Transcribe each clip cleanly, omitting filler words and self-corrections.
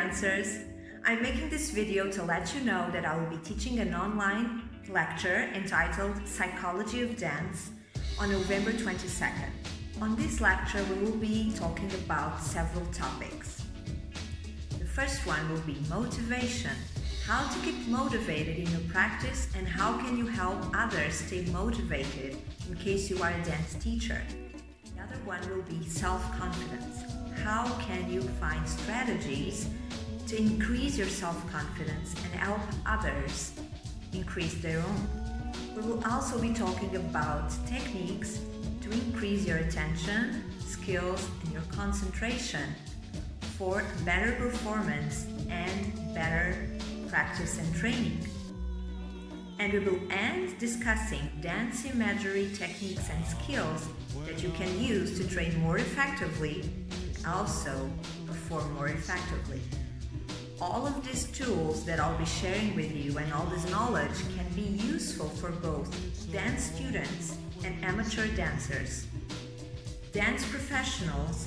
dancers! I'm making this video to let you know that I will be teaching an online lecture entitled Psychology of Dance on November 22nd. On this lecture, we will be talking about several topics. The first one will be motivation, how to keep motivated in your practice and how can you help others stay motivated in case you are a dance teacher. The other one will be self-confidence. How can you find strategies to increase your self-confidence and help others increase their own? We will also be talking about techniques to increase your attention, skills, and your concentration for better performance and better practice and training. And we will end discussing dance imagery techniques and skills that you can use to train more effectively and also perform more effectively. All of these tools that I'll be sharing with you and all this knowledge can be useful for both dance students and amateur dancers. Dance professionals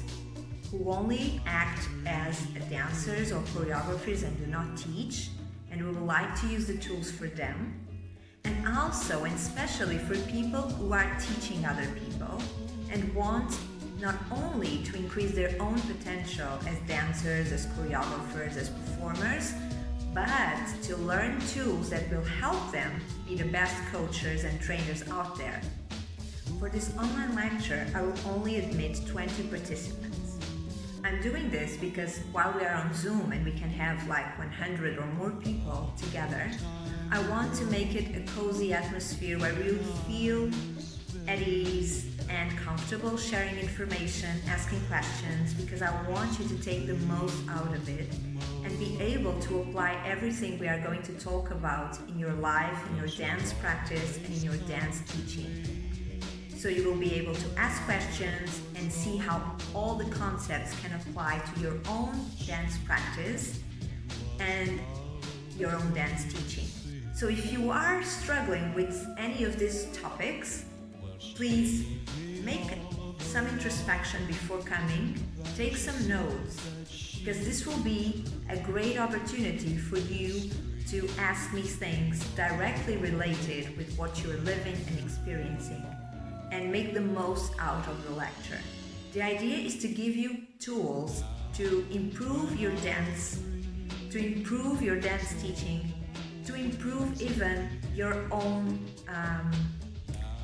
who only act as dancers or choreographers and do not teach, and we would like to use the tools for them. And also, and especially for people who are teaching other people and want not only to increase their own potential as dancers, as choreographers, as performers, but to learn tools that will help them be the best coaches and trainers out there. For this online lecture, I will only admit 20 participants. I'm doing this because while we are on Zoom and we can have like 100 or more people together, I want to make it a cozy atmosphere where you feel at ease and comfortable sharing information, asking questions, because I want you to take the most out of it and be able to apply everything we are going to talk about in your life, in your dance practice, and in your dance teaching. So you will be able to ask questions and see how all the concepts can apply to your own dance practice and your own dance teaching. So if you are struggling with any of these topics, please make some introspection before coming, take some notes, because this will be a great opportunity for you to ask me things directly related with what you're living and experiencing, and make the most out of the lecture. The idea is to give you tools to improve your dance, to improve your dance teaching, to improve even your own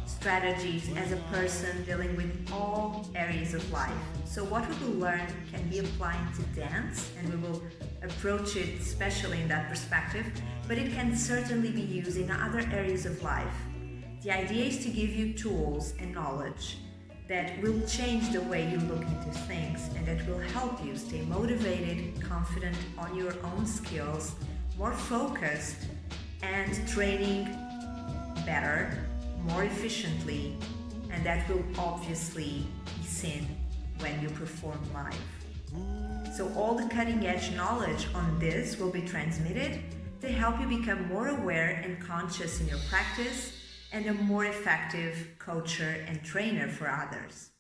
strategies as a person dealing with all areas of life. So what we will learn can be applied to dance, and we will approach it especially in that perspective, but it can certainly be used in other areas of life. The idea is to give you tools and knowledge that will change the way you look into things and that will help you stay motivated, confident on your own skills, more focused, and training better, more efficiently, and that will obviously be seen when you perform live. So all the cutting-edge knowledge on this will be transmitted to help you become more aware and conscious in your practice and a more effective coacher and trainer for others.